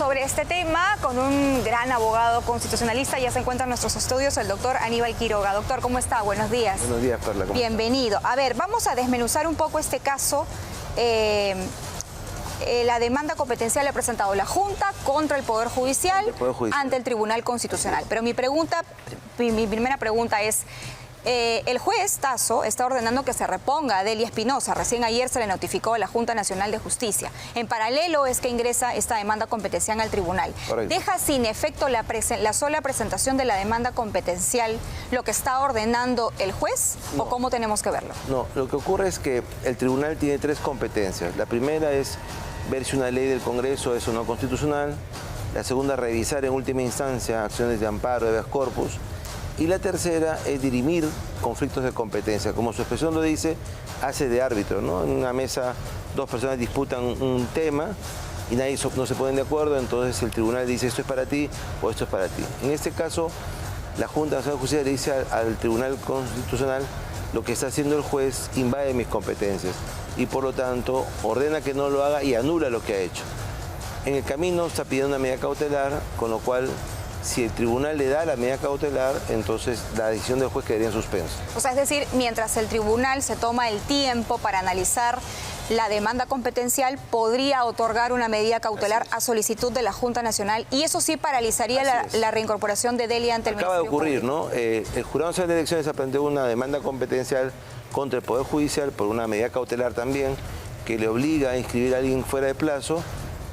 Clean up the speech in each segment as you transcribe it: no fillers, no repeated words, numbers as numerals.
sobre este tema con un gran abogado constitucionalista. Ya se encuentra en nuestros estudios el doctor Aníbal Quiroga. Doctor, ¿cómo está? Buenos días. Buenos días, Perla. Bienvenido. A ver, vamos a desmenuzar un poco este caso. La demanda competencial la ha presentado la Junta contra el Poder Judicial, ante el Tribunal Constitucional. Pero mi primera pregunta es, el juez Tasso está ordenando que se reponga a Delia Espinosa. Recién ayer se le notificó a la Junta Nacional de Justicia. En paralelo es que ingresa esta demanda competencial al tribunal. Correcto. ¿Deja sin efecto la sola presentación de la demanda competencial lo que está ordenando el juez? No. ¿O cómo tenemos que verlo? No, lo que ocurre es que el tribunal tiene tres competencias. La primera es ver si una ley del Congreso es o no constitucional. La segunda, revisar en última instancia acciones de amparo, de habeas corpus. Y la tercera es dirimir conflictos de competencia. Como su expresión lo dice, hace de árbitro, ¿no? En una mesa dos personas disputan un tema y no se ponen de acuerdo, entonces el tribunal dice esto es para ti o esto es para ti. En este caso, la Junta Nacional de Justicia le dice al Tribunal Constitucional lo que está haciendo el juez invade mis competencias y por lo tanto ordena que no lo haga y anula lo que ha hecho. En el camino está pidiendo una medida cautelar, con lo cual si el tribunal le da la medida cautelar, entonces la decisión del juez quedaría en suspenso. O sea, es decir, mientras el tribunal se toma el tiempo para analizar la demanda competencial, podría otorgar una medida cautelar a solicitud de la Junta Nacional y eso sí paralizaría la reincorporación de Delia ante el Ministerio Acaba de ocurrir, Público. ¿no? El Jurado Nacional de Elecciones ha planteado una demanda competencial contra el Poder Judicial por una medida cautelar también que le obliga a inscribir a alguien fuera de plazo.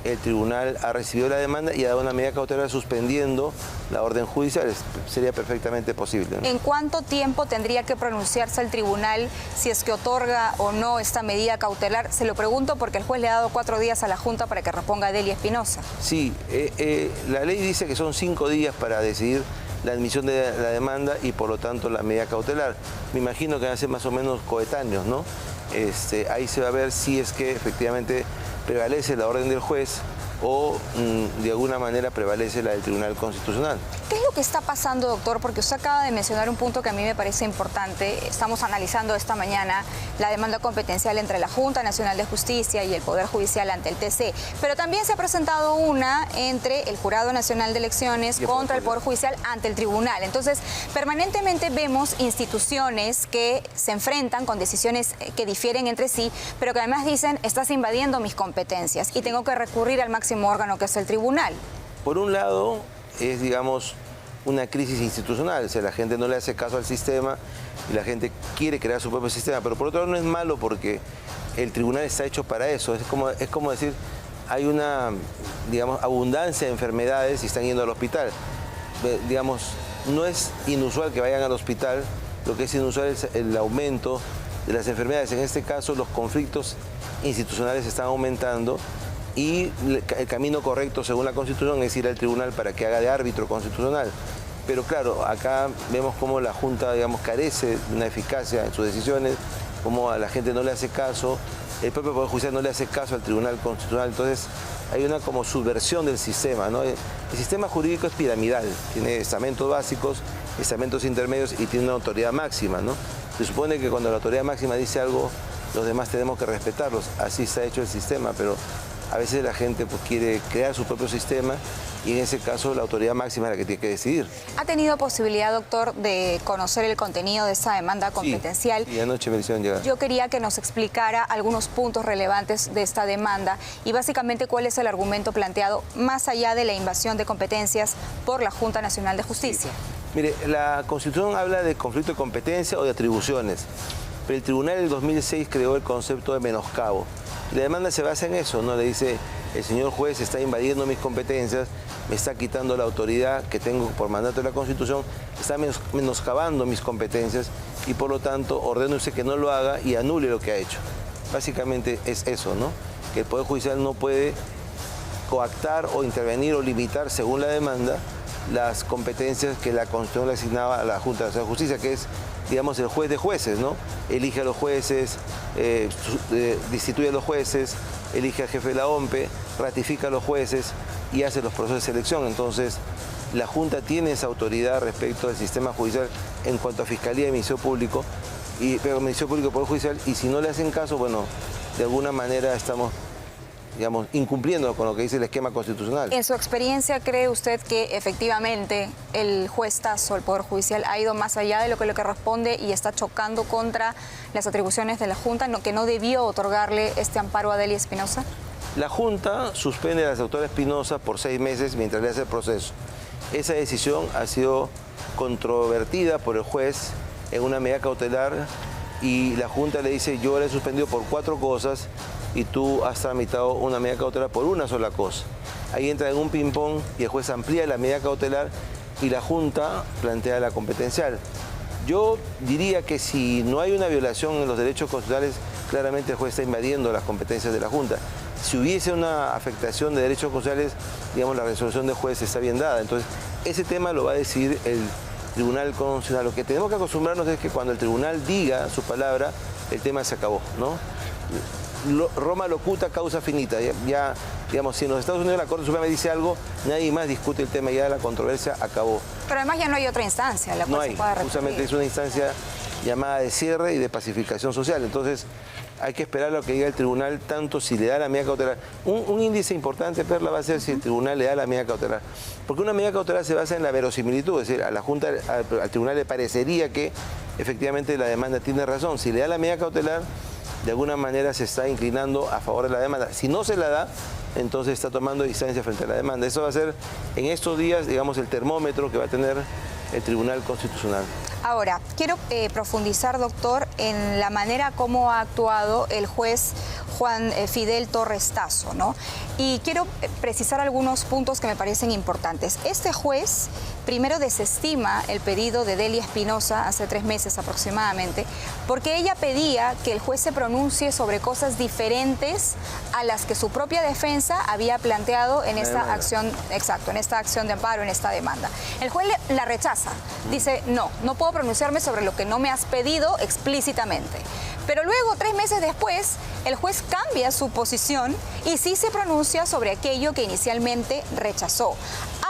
El tribunal ha recibido la demanda y ha dado una medida cautelar suspendiendo la orden judicial. Sería perfectamente posible, ¿no? ¿En cuánto tiempo tendría que pronunciarse el tribunal si es que otorga o no esta medida cautelar? Se lo pregunto porque el juez le ha dado 4 días a la Junta para que reponga a Delia Espinosa. Sí, la ley dice que son 5 días para decidir la admisión de la demanda y por lo tanto la medida cautelar. Me imagino que van a ser más o menos coetáneos, ¿no? Ahí se va a ver si es que efectivamente prevalece la orden del juez o de alguna manera prevalece la del Tribunal Constitucional. ¿Qué es lo que está pasando, doctor? Porque usted acaba de mencionar un punto que a mí me parece importante. Estamos analizando esta mañana la demanda competencial entre la Junta Nacional de Justicia y el Poder Judicial ante el TC. Pero también se ha presentado una entre el Jurado Nacional de Elecciones contra el Poder Judicial ante el Tribunal. Entonces, permanentemente vemos instituciones que se enfrentan con decisiones que difieren entre sí, pero que además dicen, estás invadiendo mis competencias y tengo que recurrir al máximo órgano que es el tribunal. Por un lado es, digamos, una crisis institucional, o sea, la gente no le hace caso al sistema y la gente quiere crear su propio sistema, pero por otro lado no es malo porque el tribunal está hecho para eso, es como decir, hay una, digamos, abundancia de enfermedades y están yendo al hospital. Digamos, no es inusual que vayan al hospital, lo que es inusual es el aumento de las enfermedades. En este caso los conflictos institucionales están aumentando y el camino correcto, según la Constitución, es ir al tribunal para que haga de árbitro constitucional. Pero claro, acá vemos cómo la Junta, digamos, carece de una eficacia en sus decisiones, cómo a la gente no le hace caso, el propio Poder Judicial no le hace caso al Tribunal Constitucional. Entonces hay una como subversión del sistema, ¿no? El sistema jurídico es piramidal, tiene estamentos básicos, estamentos intermedios y tiene una autoridad máxima, ¿no? Se supone que cuando la autoridad máxima dice algo, los demás tenemos que respetarlos. Así está hecho el sistema, pero a veces la gente pues, quiere crear su propio sistema y en ese caso la autoridad máxima es la que tiene que decidir. ¿Ha tenido posibilidad, doctor, de conocer el contenido de esta demanda competencial? Sí, anoche me hicieron llegar. Yo quería que nos explicara algunos puntos relevantes de esta demanda y básicamente cuál es el argumento planteado más allá de la invasión de competencias por la Junta Nacional de Justicia. Sí. Mire, la Constitución habla de conflicto de competencia o de atribuciones, pero el Tribunal del 2006 creó el concepto de menoscabo. La demanda se basa en eso, ¿no? Le dice, el señor juez está invadiendo mis competencias, me está quitando la autoridad que tengo por mandato de la Constitución, está menoscabando mis competencias y por lo tanto ordeno usted que no lo haga y anule lo que ha hecho. Básicamente es eso, ¿no? Que el Poder Judicial no puede coactar o intervenir o limitar, según la demanda, las competencias que la Constitución le asignaba a la Junta Nacional de Justicia, que es, digamos, el juez de jueces, ¿no? Elige a los jueces, destituye a los jueces, elige al jefe de la OMPE, ratifica a los jueces y hace los procesos de selección. Entonces, la Junta tiene esa autoridad respecto al sistema judicial en cuanto a Fiscalía y Ministerio Público, pero Ministerio Público y Poder Judicial, y si no le hacen caso, bueno, de alguna manera estamos digamos, incumpliendo con lo que dice el esquema constitucional. En su experiencia, ¿cree usted que efectivamente el juez Tasso, el Poder Judicial, ha ido más allá de lo que le corresponde y está chocando contra las atribuciones de la Junta, que no debió otorgarle este amparo a Delia Espinosa? La Junta suspende a la doctora Espinosa por 6 meses mientras le hace el proceso. Esa decisión ha sido controvertida por el juez en una medida cautelar y la Junta le dice: yo le he suspendido por 4 cosas y tú has tramitado una medida cautelar por una sola cosa. Ahí entra en un ping-pong y el juez amplía la medida cautelar y la Junta plantea la competencial. Yo diría que si no hay una violación en los derechos constitucionales, claramente el juez está invadiendo las competencias de la Junta. Si hubiese una afectación de derechos constitucionales, digamos, la resolución del juez está bien dada. Entonces, ese tema lo va a decidir el Tribunal Constitucional. Lo que tenemos que acostumbrarnos es que cuando el tribunal diga su palabra, el tema se acabó, ¿no? Roma locuta, causa finita. Ya, digamos, si en los Estados Unidos la Corte Suprema dice algo, nadie más discute el tema, ya la controversia acabó. Pero además ya no hay otra instancia, la cual se pueda recurrir. Justamente es una instancia llamada de cierre y de pacificación social. Entonces, hay que esperar lo que diga el tribunal, tanto si le da la medida cautelar. Un índice importante, Perla, va a ser si el tribunal le da la medida cautelar. Porque una medida cautelar se basa en la verosimilitud, es decir, a la Junta, al tribunal le parecería que efectivamente la demanda tiene razón. Si le da la medida cautelar, de alguna manera se está inclinando a favor de la demanda. Si no se la da, entonces está tomando distancia frente a la demanda. Eso va a ser en estos días, digamos, el termómetro que va a tener el Tribunal Constitucional. Ahora, quiero profundizar, doctor, en la manera como ha actuado el juez Juan Fidel Torres Tasso, ¿no? Y quiero precisar algunos puntos que me parecen importantes. Este juez primero desestima el pedido de Delia Espinosa hace 3 meses aproximadamente, porque ella pedía que el juez se pronuncie sobre cosas diferentes a las que su propia defensa había planteado en esta acción, exacto, en esta acción de amparo, en esta demanda. El juez la rechaza, dice: no puedo pronunciarme sobre lo que no me has pedido explícitamente. Pero luego, 3 meses después, el juez cambia su posición y sí se pronuncia sobre aquello que inicialmente rechazó.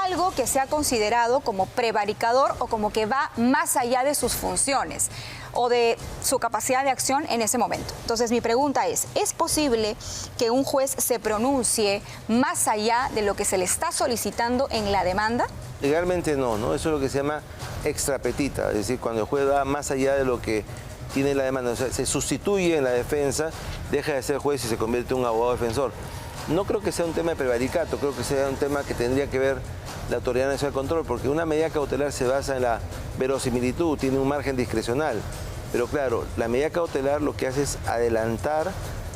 Algo que se ha considerado como prevaricador o como que va más allá de sus funciones o de su capacidad de acción en ese momento. Entonces, mi pregunta es posible que un juez se pronuncie más allá de lo que se le está solicitando en la demanda? Legalmente no, eso es lo que se llama extrapetita, es decir, cuando el juez va más allá de lo que tiene la demanda, o sea, se sustituye en la defensa, deja de ser juez y se convierte en un abogado defensor. No creo que sea un tema de prevaricato, creo que sea un tema que tendría que ver la Autoridad Nacional de Control, porque una medida cautelar se basa en la verosimilitud, tiene un margen discrecional. Pero claro, la medida cautelar lo que hace es adelantar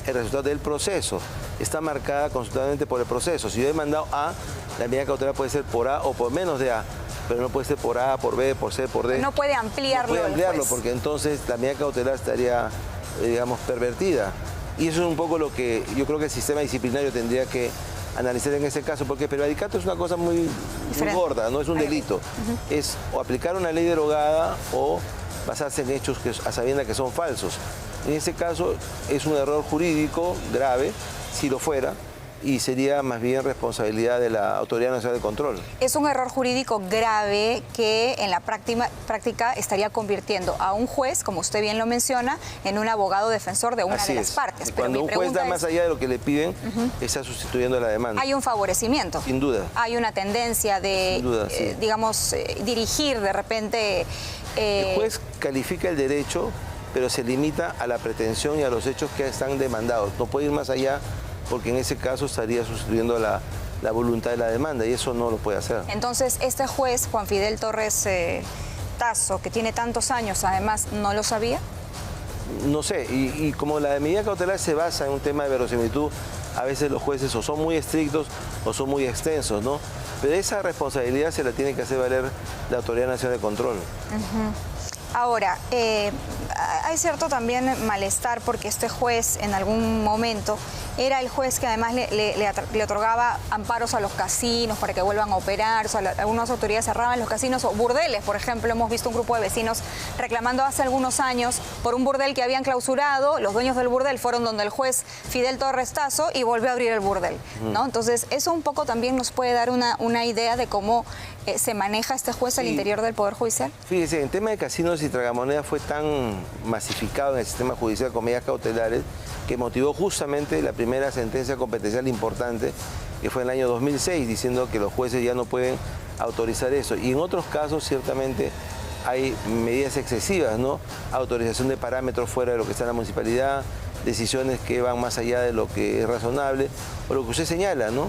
el resultado del proceso. Está marcada constitucionalmente por el proceso. Si yo he demandado A, la medida cautelar puede ser por A o por menos de A, pero no puede ser por A, por B, por C, por D. No puede ampliarlo. No puede ampliarlo porque entonces la medida cautelar estaría, digamos, pervertida. Y eso es un poco lo que yo creo que el sistema disciplinario tendría que analizar en ese caso, porque el prevaricato es una cosa muy gorda, no es un delito. Es o aplicar una ley derogada o basarse en hechos que a sabiendas que son falsos. En ese caso es un error jurídico grave, si lo fuera, y sería más bien responsabilidad de la Autoridad Nacional de Control. Es un error jurídico grave que en la práctica estaría convirtiendo a un juez, como usted bien lo menciona, en un abogado defensor de una de las partes. Pero cuando un juez da más allá de lo que le piden, está sustituyendo la demanda. Hay un favorecimiento. Sin duda. Hay una tendencia de, digamos, dirigir de repente... El juez califica el derecho, pero se limita a la pretensión y a los hechos que están demandados. No puede ir más allá, porque en ese caso estaría sustituyendo la voluntad de la demanda y eso no lo puede hacer. Entonces, este juez, Juan Fidel Torres Tasso, que tiene tantos años, además, ¿no lo sabía? No sé, y como la medida cautelar se basa en un tema de verosimilitud, a veces los jueces o son muy estrictos o son muy extensos, ¿no? Pero esa responsabilidad se la tiene que hacer valer la Autoridad Nacional de Control. Ahora, hay cierto también malestar porque este juez en algún momento era el juez que además le otorgaba amparos a los casinos para que vuelvan a operar. O sea, algunas autoridades cerraban los casinos o burdeles. Por ejemplo, hemos visto un grupo de vecinos reclamando hace algunos años por un burdel que habían clausurado. Los dueños del burdel fueron donde el juez Fidel Torres Tasso y volvió a abrir el burdel, ¿no? Entonces, eso un poco también nos puede dar una idea de cómo se maneja este juez al interior del Poder Judicial. Fíjese, en tema de casinos y tragamonedas fue tan masificado en el sistema judicial con medidas cautelares, que motivó justamente la primera sentencia competencial importante, que fue en el año 2006, diciendo que los jueces ya no pueden autorizar eso. Y en otros casos, ciertamente, hay medidas excesivas, ¿no? Autorización de parámetros fuera de lo que está en la municipalidad, decisiones que van más allá de lo que es razonable, o lo que usted señala, ¿no?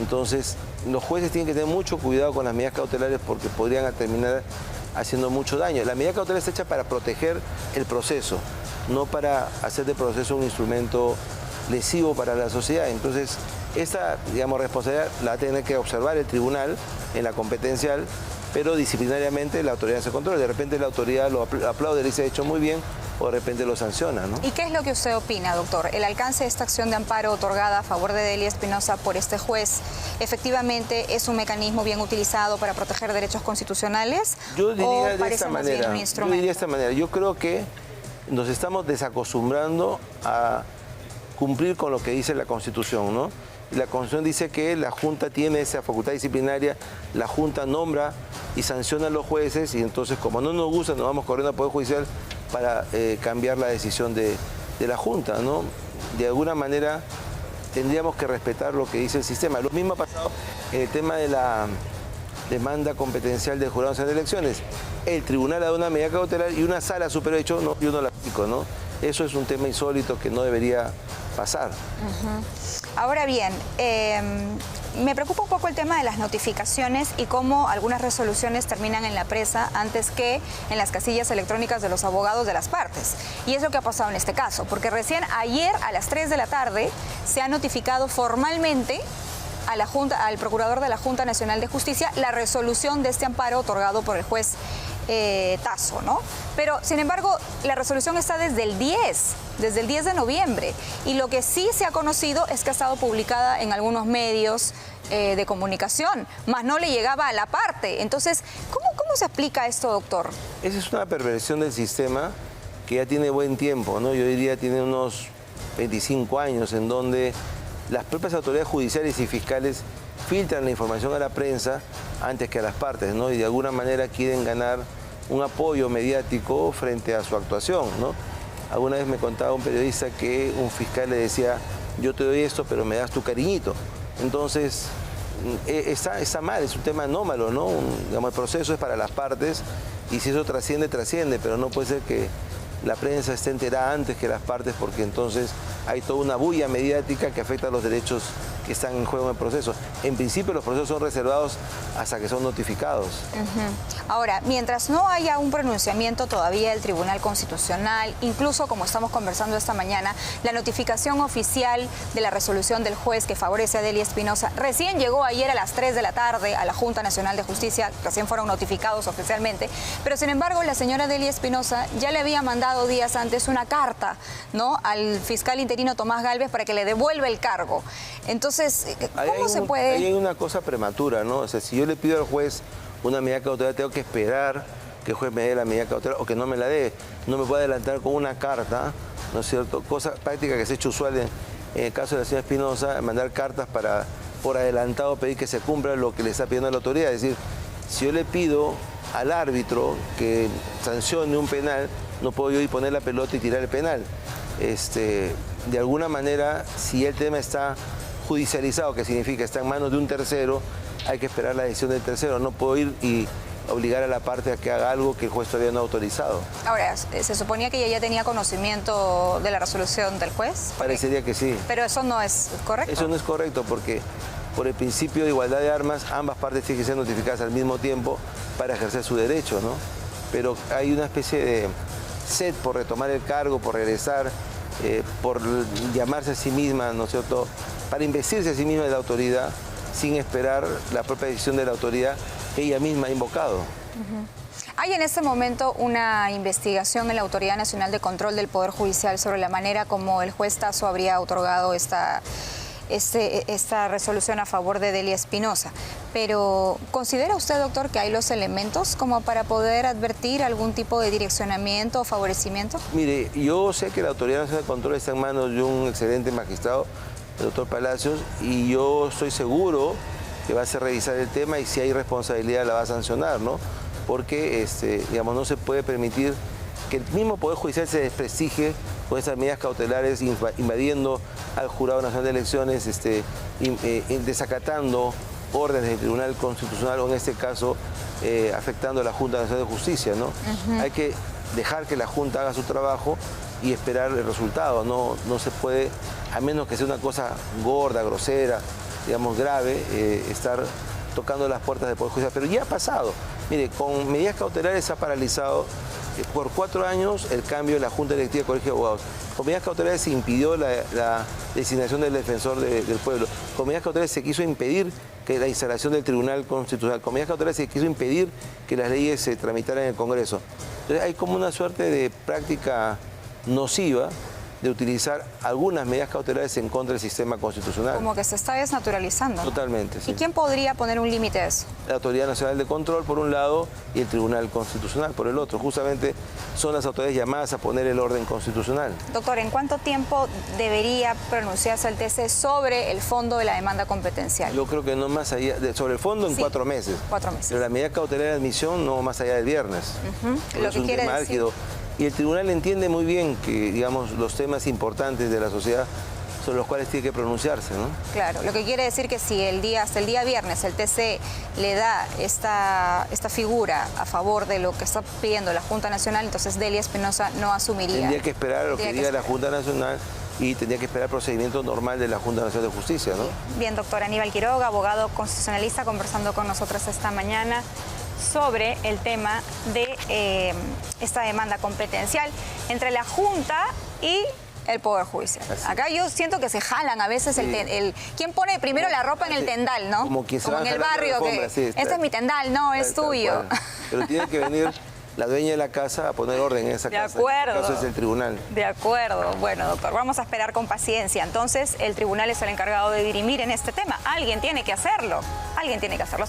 Entonces, los jueces tienen que tener mucho cuidado con las medidas cautelares porque podrían terminar haciendo mucho daño. La medida cautelar está hecha para proteger el proceso, no para hacer del proceso un instrumento lesivo para la sociedad. Entonces, esta, digamos, responsabilidad la va a tener que observar el tribunal en la competencial, pero disciplinariamente la autoridad se controla. De repente la autoridad lo aplaude, le dice, ha hecho muy bien, o de repente lo sanciona, ¿no? ¿Y qué es lo que usted opina, doctor? ¿El alcance de esta acción de amparo otorgada a favor de Delia Espinosa por este juez efectivamente es un mecanismo bien utilizado para proteger derechos constitucionales? Yo diría ¿O de parece esta más bien manera. un Yo instrumento? diría de esta manera. Yo creo que nos estamos desacostumbrando a cumplir con lo que dice la Constitución, ¿no? Y la Constitución dice que la Junta tiene esa facultad disciplinaria, la Junta nombra y sanciona a los jueces, y entonces, como no nos gusta, nos vamos corriendo al Poder Judicial para cambiar la decisión de la Junta, ¿no? De alguna manera tendríamos que respetar lo que dice el sistema. Lo mismo ha pasado en el tema de la demanda competencial del Jurado Nacional de Elecciones. El tribunal ha dado una medida cautelar y una sala superior hecho, no, yo no la aplico, ¿no? Eso es un tema insólito que no debería pasar. Ahora bien, me preocupa un poco el tema de las notificaciones y cómo algunas resoluciones terminan en la presa antes que en las casillas electrónicas de los abogados de las partes. Y es lo que ha pasado en este caso, porque recién ayer a las 3 de la tarde se ha notificado formalmente a la Junta, al procurador de la Junta Nacional de Justicia la resolución de este amparo otorgado por el juez Tasso, ¿no? Pero, sin embargo, la resolución está desde el 10 de noviembre. Y lo que sí se ha conocido es que ha estado publicada en algunos medios de comunicación, más no le llegaba a la parte. Entonces, ¿cómo se explica esto, doctor? Esa es una perversión del sistema que ya tiene buen tiempo, ¿no? Yo diría tiene unos 25 años, en donde las propias autoridades judiciales y fiscales filtran la información a la prensa antes que a las partes, ¿no? Y de alguna manera quieren ganar un apoyo mediático frente a su actuación, ¿no? Alguna vez me contaba un periodista que un fiscal le decía, yo te doy esto, pero me das tu cariñito. Entonces, está mal, es un tema anómalo, ¿no? Digamos, el proceso es para las partes y si eso trasciende, trasciende, pero no puede ser que la prensa esté enterada antes que las partes, porque entonces hay toda una bulla mediática que afecta a los derechos que están en juego en el proceso. En principio los procesos son reservados hasta que son notificados. Ahora, mientras no haya un pronunciamiento todavía del Tribunal Constitucional, incluso como estamos conversando esta mañana, la notificación oficial de la resolución del juez que favorece a Delia Espinosa recién llegó ayer a las 3 de la tarde a la Junta Nacional de Justicia, recién fueron notificados oficialmente, pero sin embargo la señora Delia Espinosa ya le había mandado días antes una carta, ¿no?, al fiscal interino Tomás Gálvez para que le devuelva el cargo. Entonces, ¿cómo se puede...? Ahí hay una cosa prematura, ¿no? O sea, si yo le pido al juez una medida cautelar, tengo que esperar que el juez me dé la medida cautelar o que no me la dé. No me puedo adelantar con una carta, ¿no es cierto? Cosa práctica que se ha hecho usual en el caso de la señora Espinosa, mandar cartas para, por adelantado, pedir que se cumpla lo que le está pidiendo la autoridad. Es decir, si yo le pido al árbitro que sancione un penal, no puedo yo ir poner la pelota y tirar el penal. De alguna manera, si el tema está judicializado, que significa está en manos de un tercero, hay que esperar la decisión del tercero. No puedo ir y obligar a la parte a que haga algo que el juez todavía no ha autorizado. Ahora, ¿se suponía que ella ya tenía conocimiento de la resolución del juez? Parecería que sí. Pero eso no es correcto. Eso no es correcto porque por el principio de igualdad de armas, ambas partes tienen que ser notificadas al mismo tiempo para ejercer su derecho, ¿no? Pero hay una especie de sed por retomar el cargo, por regresar, por llamarse a sí misma, ¿no es cierto?, para investirse a sí misma de la autoridad sin esperar la propia decisión de la autoridad que ella misma ha invocado. Hay en este momento una investigación en la Autoridad Nacional de Control del Poder Judicial sobre la manera como el juez Tasso habría otorgado esta resolución a favor de Delia Espinosa. Pero, ¿considera usted, doctor, que hay los elementos como para poder advertir algún tipo de direccionamiento o favorecimiento? Mire, yo sé que la Autoridad Nacional de Control está en manos de un excelente magistrado, el doctor Palacios, y yo estoy seguro que va a hacer revisar el tema y si hay responsabilidad la va a sancionar, ¿no? Porque, digamos, no se puede permitir que el mismo Poder Judicial se desprestigie con esas medidas cautelares, invadiendo al Jurado Nacional de Elecciones, desacatando órdenes del Tribunal Constitucional o en este caso afectando a la Junta Nacional de Justicia, ¿no? Hay que dejar que la Junta haga su trabajo y esperar el resultado. No se puede, a menos que sea una cosa gorda, grosera, digamos grave, estar tocando las puertas del Poder Judicial. Pero ya ha pasado. Mire, con medidas cautelares se ha paralizado por 4 años el cambio de la Junta Directiva del Colegio de Abogados. Con medidas cautelares se impidió la designación del defensor del pueblo. Con medidas cautelares se quiso impedir que la instalación del Tribunal Constitucional. Con medidas cautelares se quiso impedir que las leyes se tramitaran en el Congreso. Entonces hay como una suerte de práctica nociva de utilizar algunas medidas cautelares en contra del sistema constitucional. Como que se está desnaturalizando. Totalmente, sí. ¿Y quién podría poner un límite a eso? La Autoridad Nacional de Control, por un lado, y el Tribunal Constitucional, por el otro. Justamente son las autoridades llamadas a poner el orden constitucional. Doctor, ¿en cuánto tiempo debería pronunciarse el TC sobre el fondo de la demanda competencial? Yo creo que no más allá, sobre el fondo en 4 meses. 4 meses. Pero la medida cautelar de admisión no más allá del viernes. Lo que quiere decir... álgido. Y el tribunal entiende muy bien que, digamos, los temas importantes de la sociedad son los cuales tiene que pronunciarse, ¿no? Claro, lo que quiere decir que si hasta el día viernes el TC le da esta figura a favor de lo que está pidiendo la Junta Nacional, entonces Delia Espinosa no asumiría. Tendría que esperar a lo que diga la Junta Nacional y tendría que esperar el procedimiento normal de la Junta Nacional de Justicia, ¿no? Bien, doctor Aníbal Quiroga, abogado constitucionalista, conversando con nosotros esta mañana sobre el tema de esta demanda competencial entre la Junta y el Poder Judicial. Acá yo siento que se jalan a veces ¿quién pone primero la ropa en el tendal, no? Como quien se va en el barrio, que este es mi tendal, no, es tuyo. Pero tiene que venir la dueña de la casa a poner orden en esa casa. De acuerdo. En este caso es el tribunal. De acuerdo. Bueno, doctor, vamos a esperar con paciencia. Entonces, el tribunal es el encargado de dirimir en este tema. Alguien tiene que hacerlo. Alguien tiene que hacerlo.